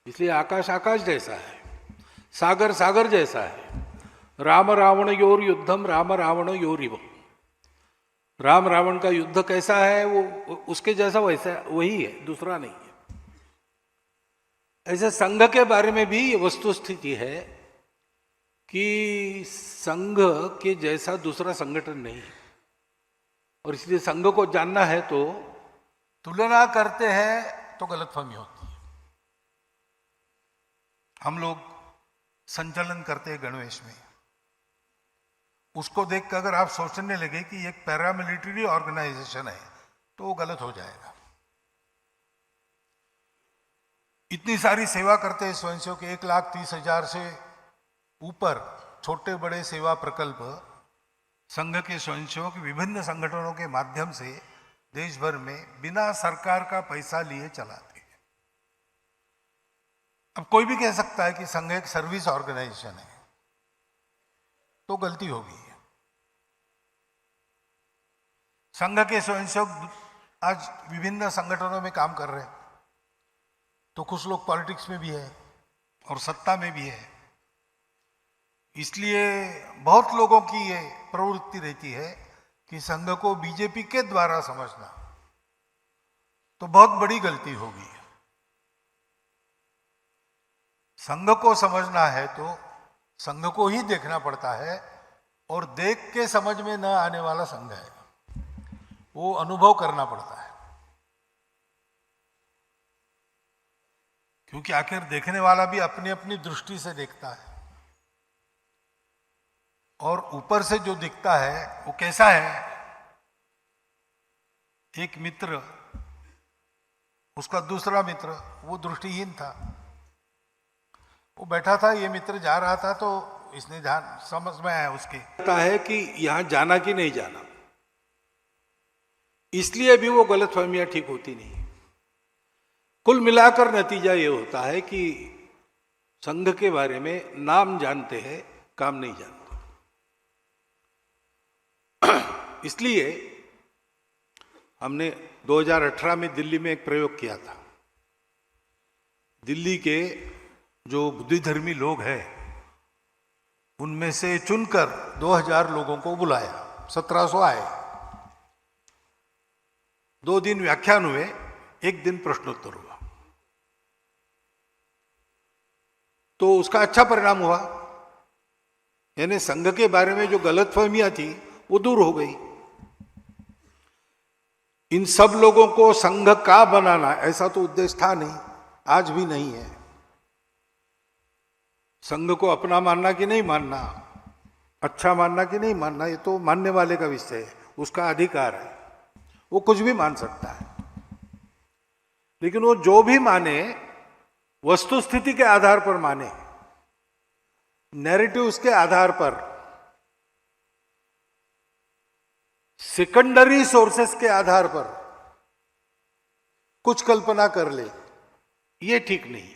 इसलिए आकाश आकाश जैसा है, सागर सागर जैसा है। राम रावण योर युद्धम राम रावण योरिव। राम रावण का युद्ध कैसा है वो उसके जैसा वैसा वही है, दूसरा नहीं है। ऐसे संघ के बारे में भी ये वस्तु स्थिति है कि संघ के जैसा दूसरा संगठन नहीं है। और इसलिए संघ को जानना है तो तुलना करते हैं तो गलतफहमी होती है। हम लोग संचलन करते हैं गणवेश में, उसको देखकर अगर आप सोचने लगे कि एक पैरामिलिट्री ऑर्गेनाइजेशन है तो वो गलत हो जाएगा। इतनी सारी सेवा करते हैं स्वयंसेवक, 1,30,000 से ऊपर छोटे बड़े सेवा प्रकल्प संघ के स्वयंसेवक विभिन्न संगठनों के माध्यम से देश भर में बिना सरकार का पैसा लिए चलाते हैं। अब कोई भी कह सकता है कि संघ एक सर्विस ऑर्गेनाइजेशन है, तो गलती होगी। संघ के स्वयंसेवक आज विभिन्न संगठनों में काम कर रहे हैं, तो कुछ लोग पॉलिटिक्स में भी है और सत्ता में भी है। इसलिए बहुत लोगों की ये प्रवृत्ति रहती है कि संघ को बीजेपी के द्वारा समझना तो बहुत बड़ी गलती होगी। संघ को समझना है तो संघ को ही देखना पड़ता है, और देख के समझ में न आने वाला संघ है, वो अनुभव करना पड़ता है। क्योंकि आखिर देखने वाला भी अपनी अपनी दृष्टि से देखता है, और ऊपर से जो दिखता है वो कैसा है। एक मित्र, उसका दूसरा मित्र वो दृष्टिहीन था, वो बैठा था, ये मित्र जा रहा था, तो इसने ध्यान समझ में आया उसके है कि यहां जाना कि नहीं जाना, इसलिए भी वो गलतफहमियां ठीक होती नहीं। कुल मिलाकर नतीजा ये होता है कि संघ के बारे में नाम जानते हैं, काम नहीं जानते। इसलिए हमने 2018 में दिल्ली में एक प्रयोग किया था। दिल्ली के जो बुद्धिधर्मी लोग हैं उनमें से चुनकर 2000 लोगों को बुलाया, 1700 आए। 2 दिन व्याख्यान हुए, 1 दिन प्रश्नोत्तर हुआ, तो उसका अच्छा परिणाम हुआ। यानी संघ के बारे में जो गलतफहमियां थी वो दूर हो गई। इन सब लोगों को संघ का बनाना ऐसा तो उद्देश्य था नहीं, आज भी नहीं है। संघ को अपना मानना कि नहीं मानना, अच्छा मानना कि नहीं मानना, ये तो मानने वाले का विषय है, उसका अधिकार है, वो कुछ भी मान सकता है। लेकिन वो जो भी माने वस्तु स्थिति के आधार पर माने, नैरेटिव्स के आधार पर, सेकेंडरी सोर्सेस के आधार पर कुछ कल्पना कर ले, ये ठीक नहीं।